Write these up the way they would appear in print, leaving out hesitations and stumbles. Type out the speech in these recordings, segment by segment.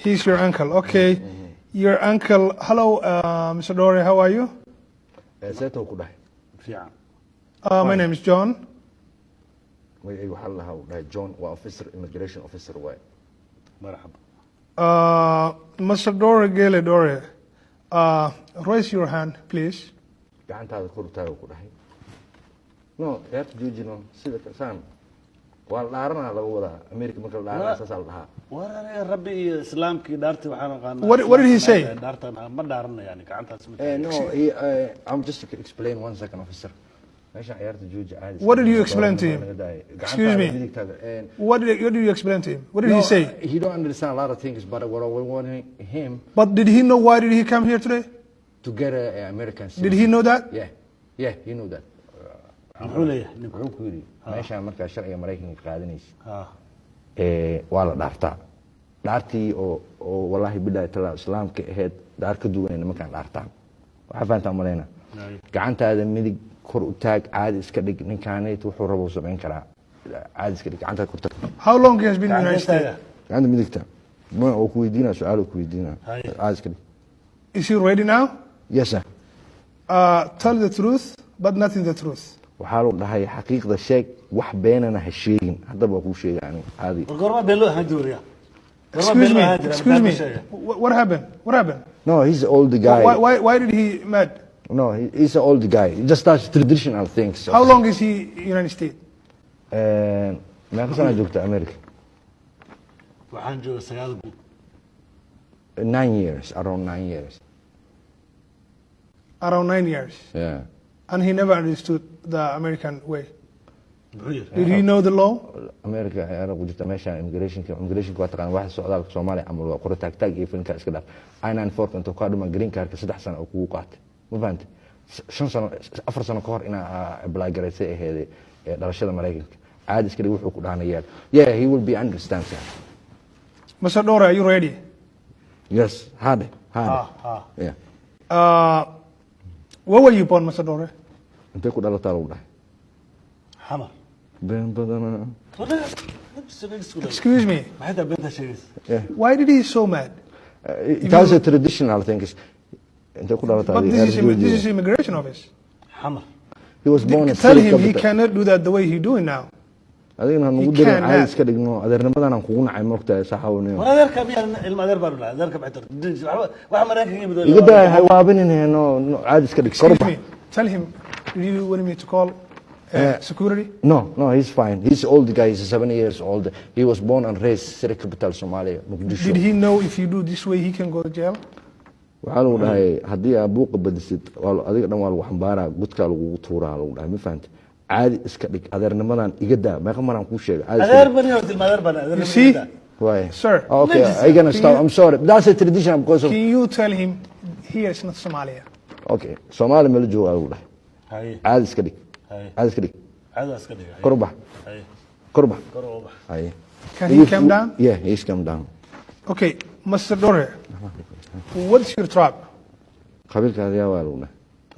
He's your uncle. Okay. Your uncle. Hello, Mr. Dore. How are you? سيتو كده fiican My name is John. waxaa la dhahaa John waa officer immigration officer way marxaba Mr. Dore Gele Dore. Raise your hand, please. gacantaada kor u taag ku dhahay no yaad joojino sida kasaan waa dhaaranaa laga wadaa America marka la dhaarana saas la dhahaa warana rabbi iyo islaamkii dhaartii waxaan aqaanaa What did he say? dhaartan ma dhaarana yani gacantaas ma no I'm just to explain one second officer meesha ciyaarta jooji caadi What did you explain to him? Excuse me. What did you explain to him? What did he say? He don't understand a lot of things, but what I want him But did he know why did he come here today? to get an American citizen. Did he know that? Yeah, he knew that. muxuu leeyahay ninku wuxuu ku yiri meesha marka sharciga Mareykanka qaadanaysa ha waa la dhaartaa dhaartii oo wallahi billahi taala islaamka ahayd dhaar ka duwan nimankan dhaartaan waxa faantaa maleena gacantaada midig kor u taag caadi iska dhig ninkaanay wuxuu rabo sameyn karaa caadi iska dhig gacantaada kor taag How long he has been in the United States? gacanta midigta ma oo ku weydiina su'aal ku weydiina caadi iska dhig Is he ready now? yes sir Tell the truth, but nothing the truth. waxaa loo dhahay xaqiiqda sheeg wax beenana ha sheegin haddaba ku sheegaan caadi gorma beelo ahaan jooriya Excuse me. What happened? What happened? no he's an old guy Why did he mad? no he's an old guy he just does traditional things How long is he in the United States? meeqa sana joogta America waxaan joogaa 9 bil 9 years around 9 years Around 9 years. yeah And he never understood the American way. muxuu yiri Did he know the law? America ayaa ku jirta meesha immigrationka waa taqaan waxa socdaalka Soomaaliya amal waa qoro taag iyo finka iska dhaaf aynaan fork inta ka dhuma green card 3 sano oo kugu qaatay ma fahanti 5 sano 4 sano ka hor ina apply gareysay aheed dhalashada Mareykanka caadi iska dhig wuxuu ku dhaanayay yeah he will be understand sir Mr. Dora, are you ready? yes hade yeah Where were you born, Mr. Dora? intee ku dhalataa lagu dhahay xamar been badana Excuse me. maxay taa beenta sheegaysa Why did he so mad? that's a traditional thing intee ku dhalataa But this is immigration office. xamar he was born in Tell him he cannot do that the way he's doing now. adigna nagu diray caadi iska dhigno adeernimadan aan kugu nacay markaa saxawneeyo war adeerka miyaa ilma adeer baan lahaa adeerka baxay waxa Mareykanka yimid iga daa hay waabinayno caadi iska dhig Excuse korba me. Tell him, did you want me to call security? no he's fine he's old guy he's 7 years old he was born and raised city capital Somalia Mogadishu Did he know if you do this way he can go to jail? waxa lagu dhahay hadii aad buuqa badisid adiga dhan waa lagu xambaaraa gudka lagu tuuraa lagu dhahay ma fahanti caadi iska dhig adeernimadan iga daa meeqa maraan ku sheegay caadi adeer bani oo ilma adeer baan adeer You see? why Sir, okay I gonna stop I'm sorry that's a tradition because of can you tell him here is not Somalia? okay Soomaali meel jooga lagu dhahay hay caadi iska dhig hay caadi iska dhig caadi iska dhigay korba hay korba kor oo bax hay Can he come down? yeah he's come down Okay, Mr. Dore, what's your tribe? qabiilkaada yaa waa lagu dhahay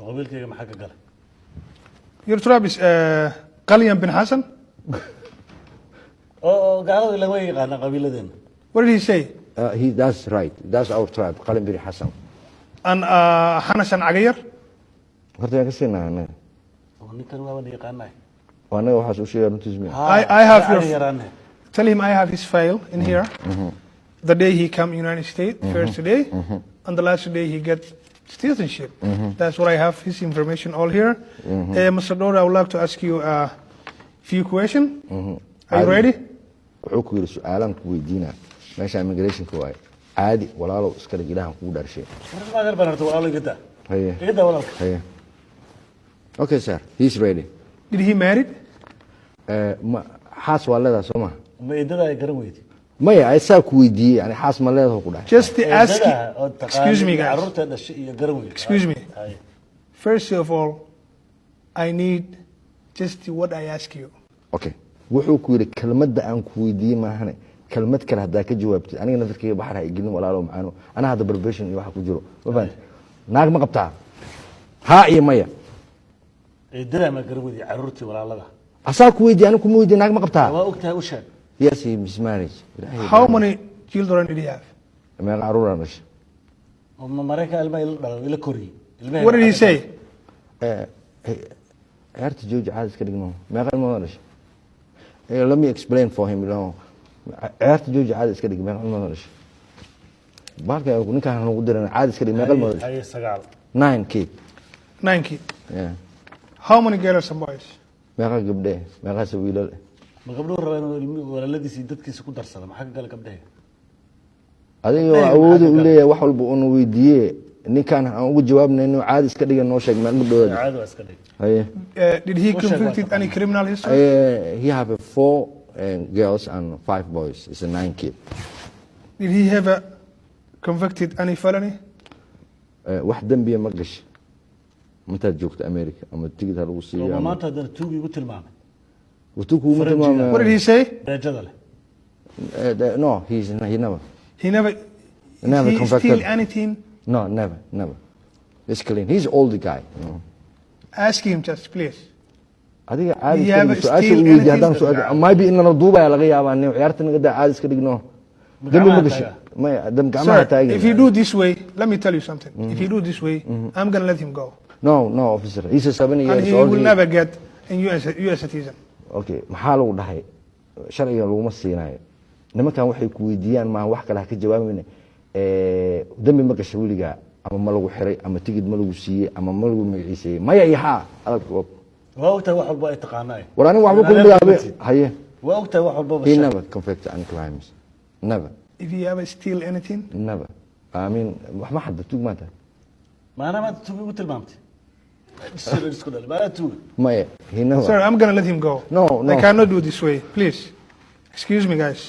qabiilkayga maxaa ka galay Your tribe is Qalian bin Hassan? oo gaalada laga yaqaan qabiiladeena What did he say? that's right that's our tribe Qalin Biri Hassan And Hanasan Agayar? horta yaa ka siinaa oo ninkan waa wan yaqaanay anaga waxaas u sheegay runtiis miya I have your yaraane tell him I have his file in here. The day he come United States, first day, and the last day he get citizenship. That's what I have his information all here. Mr. Dora, I would like to ask you a few questions. Are you ready? wuxuu ku yiri su'aalan ku weydiina meesha immigration-ka waay caadi walaalow iska dhig ilaahan kugu dharshay war adeer baan horta walaalo igada haye igada walaalka haye okay sir he's ready Did he married? xaas waa leedahay soo ma ma idada ay garan weydi maya aysaa ku weydiiyey yani xaas ma leedahay ku dhahay Just to ask you. Excuse me, guys. carruurta dhashay iyo garan weydi Excuse me. hay First of all, I need just what I ask you. okay wuxuu ku yiri kelmadda aan ku weydiiyey maahane kelmad kale haddaa ka jawaabtid aniga nafarkayga baxar ha igelin walaalo macaano anaa hadda barbation iyo waxa ku jiro ma fahanti naag ma qabtaa haa iyo maya idada ma garan weydi carruurtii walaalada asaa ku weydiiyey aniga kuma weydiiyey naag ma qabtaa waa ogtahay u sheeg yes he is married How many children did he have? meeqa caruur aan dhashay oo maraykan ilmaha ila dhalay ila koriyay ilmaha What did he say? ciyaarta jooji caadi iska dhigno meeqa ilmood aan dhashay let me explain for him ciyaarta jooji caadi iska dhig meeqa ilmood aan dhashay baalka ninkaan nagu diran caadi iska dhig meeqa ilmood aan dhashay ay sagaal 9 kid 9 kids. yeah How many girls and boys? meeqa gabdhe meeqaas wiilal ma gabdhuhu rabeen inuu ilmihi walaaladiisa iyo dadkiisa ku darsado maxaa ka gala gabdhaha adiga awood u leeyahay wax walba uu weydiiyay ninkaan aan ugu jawaabnayno caadi iska dhigan noo sheeg meel gabdhooda caado iska dhig haye Did he convicted any criminal history? he have 4 girls and 5 boys it's a 9 kid Did he have a convicted any felony? wax dambiya ma gashay intaad joogto America ama tigid ha lagu oo siiyo maanta haddana tuugi igu tilmaamay wuxuu ku What did mutimama he say? beejada leh no he never He never. Never he convicted. steal anything? no never it's clean he's old guy Ask him just, please. adiga caadi Do you have iska still dhig su'aasha haddaan anything? su'aal maybe in la duubaya laga yaabaa nin ciyaarta naga daa caadi iska dhigno dambi ma gashay ma dam gacmaha Sir, taagin if you do this way, let me tell you something. If you do this way, I'm going to let him go. no officer he's a 7 And years he old will never get a US citizen. okay maxaa lagu dhahay sharciga laguma siinayo nimankan waxay ku weydiiyaan ma wax kale ha ka jawaabayna dambi ma gashay wiliga ama ma lagu xiray ama tigid ma lagu siiyey ama ma lagu magaciisay maya iyo haa adag waa ogtahay wax walba ay taqaanaa war aniga waxba ku bilaabay haye waa ogtahay wax walba he never convicted any crimes never If he ever steal anything, never I mean wax ma xadda tug maanta maana maanta tuugi igu tilmaamtay isku dhalay maana tuugi maya he never sir, I'm going to let him go. No. I cannot do this way. Please. Excuse me, guys.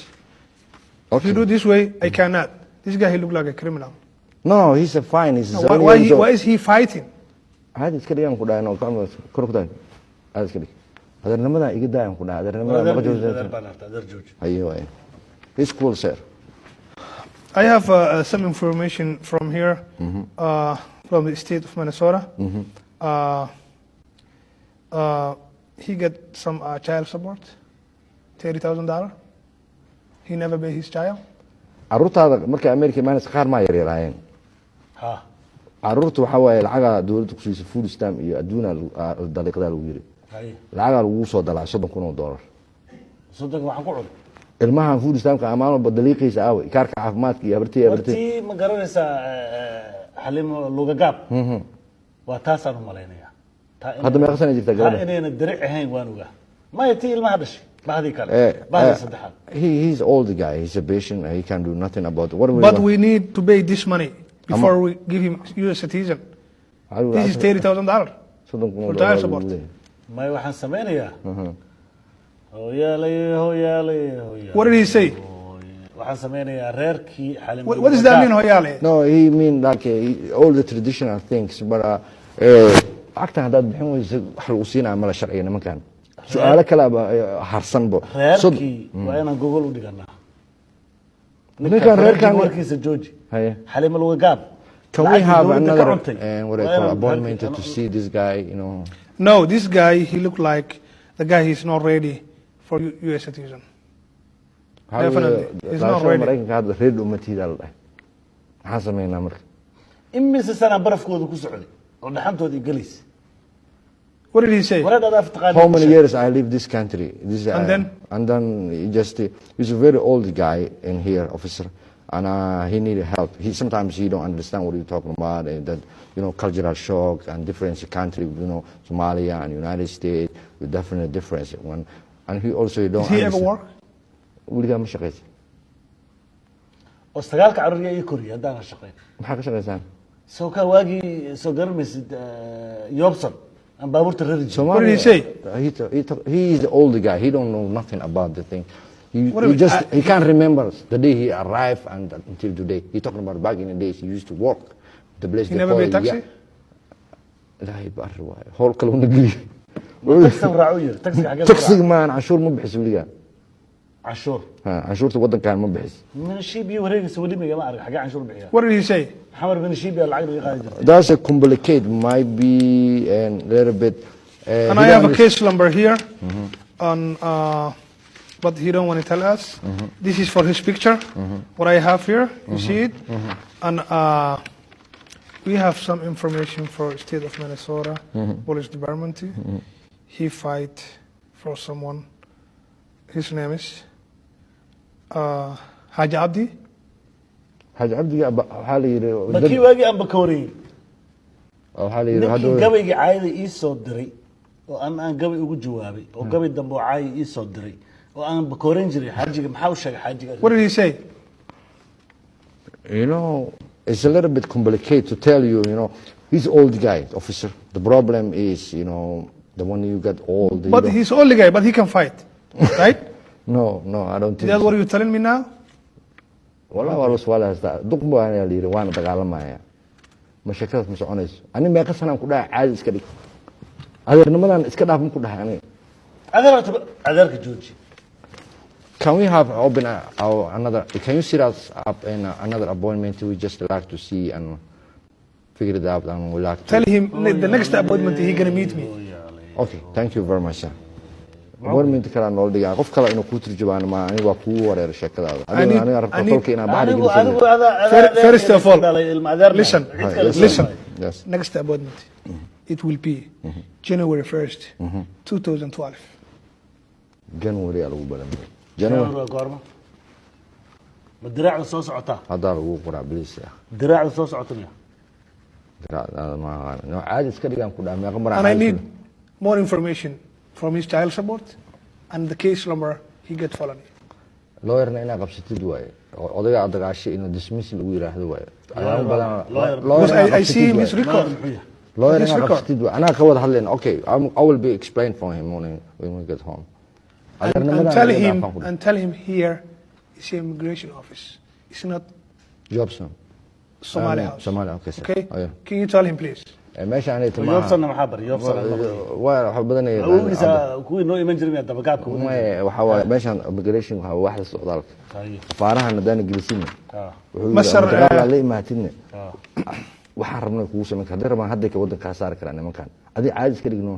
If okay. you do this way, I cannot. This guy, he look like a criminal. no he's a fine he's No, 7 years old why is he fighting? hadi iska dhigan ku dhaano kor ku dhaano hadi iska dhig adeernimada iga daayan ku dhaano adeernimada ma joojo haye waay it's cool sir I have some information from here, from the state of Minnesota. He get some child support, $30,000. He never pay his child. caruurtaada marka America maanas qaar ma yaryaraayeen ha caruurtu waxa waaye lacaga dawladda ku siisay food stamp iyo adduuna daliiqada lagu yiri haye lacaga lagu soo dalaa $30,000 sodonka waxaan ku cunay ilmaha food stamp amaano badaliiqiisa aaway kaarka caafimaadka iyo abartii wartii ma garanaysaa xalimo lugagaab waa taasaan u malaynayaa hadda meeqa sana jirta taa gabadha inayna diric ahayn waan ogaa maya tii ilmaha dhashay bahdii kale bahdii saddexaad he's old guy he's a patient he can do nothing about it what But we need to pay this money before we give him US citizen. This is $30,000 for child support. maya waxaan samaynayaa hooyaalay hooyaalay hooyaalay What did he say? waxaan samaynayaa reerkii xalimo What does that mean, Hoyale? no he mean like all the traditional things but actan haddaad bixin weyso wax lagu siinaya mala sharciga nimankan su-aalo kaleba harsanbo reerkii waa inaan gogol u dhiganaa ninkan reerkan warkiisa jooji haye xalimo lugagaab can we have another what I call appointment to see this guy you know No, this guy, he looked like the guy he's not ready for US citizen. Definitely. He's not ready. maraykanka hadda reer umatiida la dhahay maxaan sameynaa marka imise sana barafkooda ku socday oo dhaxantoodii galis What did he say? wareed aad taqaan how many years I live this country this And then? he just he's a very old guy in here officer and he needed help sometimes he don't understand what you're talking about and that you know cultural shock and difference country you know Somalia and United States with definite difference when and he also don't Does he ever work? weligaa ma shaqeysa oo sagaalka carruur ii koriya haddaan shaqeyn maxaa ka shaqeysaan soo ka waagii soo garanaysid Yobson aan baabuurta rari jiray What did he say? He is the old guy. He don't know nothing about the thing. What do you- He can't remember the day he arrived and until today. He talking about back in the days he used to work. The place He they never call paid taxi? لا يبقى الرواية هول كلام نقلي taxi raacu yiri taxi xagee تقصي ما عشور ما بحس وليا cashuur عشور تودن كان ما بحس min shiibi wareegisa wali ma arag xagee cashuur bixiya What did he say? xamar min shiibi lacag laga qaadi jirtay That's a complicated might be a little bit And I have a case number here on but he don't want to tell us. This is for his picture. What I have here, you see it, and we have some information for state of Minnesota police department. He fight for someone. His name is Haji Abdi. حاج عبد waxaa la yiri bakii waagi aan bakooriyay waxaa la yiri ninkii gabayga caayda ii soo diray oo aan gabay ugu jawaabay oo gabay dambe oo caay ii soo diray oo aan bakoorin jiray xaajiga maxaa u sheegay xaajiga What did he say? you know it's a little bit complicated to tell you you know he's old guy officer the problem is you know the one you got old But he's only guy, but he can fight, right? no I don't think That's what you're telling me now. والله waa su'aal hasta duq baan la yiri waan dagaalamaya ma shakad ma soconayso ani meeqa sanaan ku dhahay caadi iska dhig adeernimadan iska dhaafin ku dhahay ani adeerka jooji can we have open another can you set us up in another appointment we just like to see and figure it out and we like to Tell him the next appointment he gonna meet me. okay thank you very much sir appointment kala noo dhigaa qof kale inuu ku turjubaan ma ani waa ku wareer sheekadaada aniga rabto qolka inaan baad anigu First of all, listen. yes Next appointment, it will be January 1st, 2012. January lagu balamay January goorma ma diraacda soo socotaa hada lagu qoraa please diraacda soo socotaya diraacda ma no caadi iska dhigaan ku dhahay meeqa mar And I need more information from his child support and the case number he get felony. lawyerna inaa qabsatid waaye odayga aad dagaashay inuu dismiss lagu yiraahdo waaye ayaan badan Because I see him his record. lawyer His inaa record. qabsatid waaye anaa ka wada hadlayna okay I will be explain for him when we get home And tell him here is the immigration office. It's not Jobson Somali house. Somali okay sir Okay? Oh, yeah. Can you tell him please? meesha aanay timaa yoobsanna maxaa bar yoobsanna waa wax badan ay awgiisa kuwii noo iman jiray dabagaabka waxa waaye meeshan immigration waxa wax la socdaalka faarahan hadaan gelisin Masar la imaatidna waxaan rabnaa kugu sameyn haddii rabaan hadda ka wadanka saar karaan nimankan adii caadi iska dhigno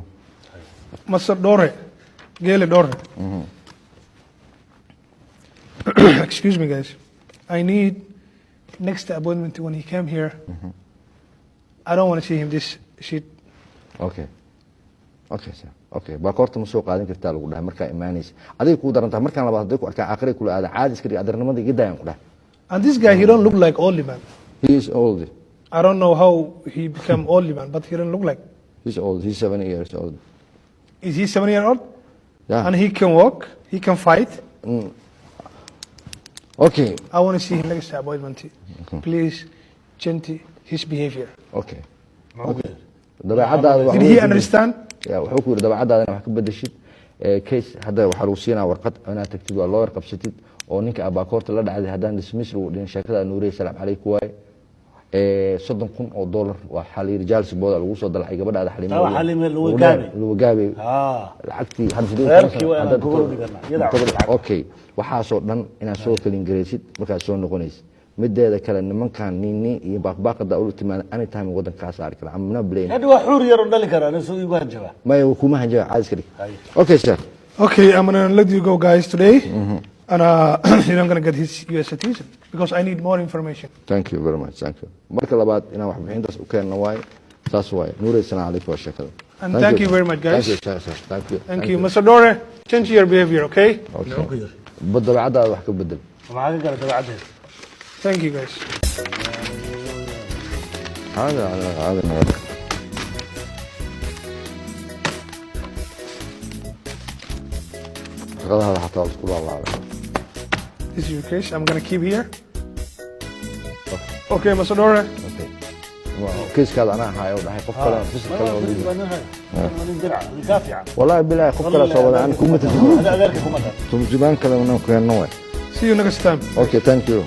Masar Dore. Gele Dore. Excuse me guys. I need next appointment when he came here. I don't want to see him this shit. okay okay sir okay ba koorta ma soo qaadan kartaa lagu dhahay marka iimaanaysa adiga ku darantaa markaan labaad hadii ku arkaa aakhire kula aada caadi iska dhig adarnimada iga daayan ku dhahay And this guy, he don't look like old man. he is old I don't know how he become old man, but he don't look like. he's old he's 7 years old Is he 7-year-old? yeah And he can walk, he can fight. okay I want to see him next appointment. Please, change his behavior. okay dabeecadaada Did he understand? ya wuxuu ku yiri dabeecadaada wax ka bedeshid case hadda waxa lagu siinaa warqad inaad tagtid waa lawyer qabsatid oo ninka abaakoorta la dhacday haddaan dismiss lagu dhihin sheekada nuurey salaam calaykum waay $30,000 waa xaliir jaalsi booda lagu soo dalacay gabadhaada xaliimo lagu gaabay lacagtii okay waxaasoo dhan inaad soo kalin gareysid markaad soo noqonaysid mideeda kale nimankan nini iyo baaqbaaqada u timaad anytime wadankaas saar kara amna blame hadda waa xuur yar oo dhali kara inuu igu hanjaba ma kuma hanjaba caadi iska dhig okay sir Okay, I'm going to let you go, guys, today. And I'm going to get his U.S. citizen because I need more information. thank you very much thank you marka labaad inaan wax bixintaas u keenno waay saas waay nuurey salaam calaykum waa sheekada And thank you very much, guys. thank you sir thank you Thank you. Mr. Dore, change your behavior, okay? okay dabeecadaada wax ka bedel maxaa ka gala dabeecaddeeda Thank you, guys. هذا هذا حتى أذكر الله This is your case. I'm going to keep here. Okay, Mr. Dore. okay كيس كذا أنا هاي وده هاي قفلة فيس كذا والله بالله قفلة سوى أنا كم هذا أذكر كم تمجدان كذا منهم كأنه See you next time. okay thank you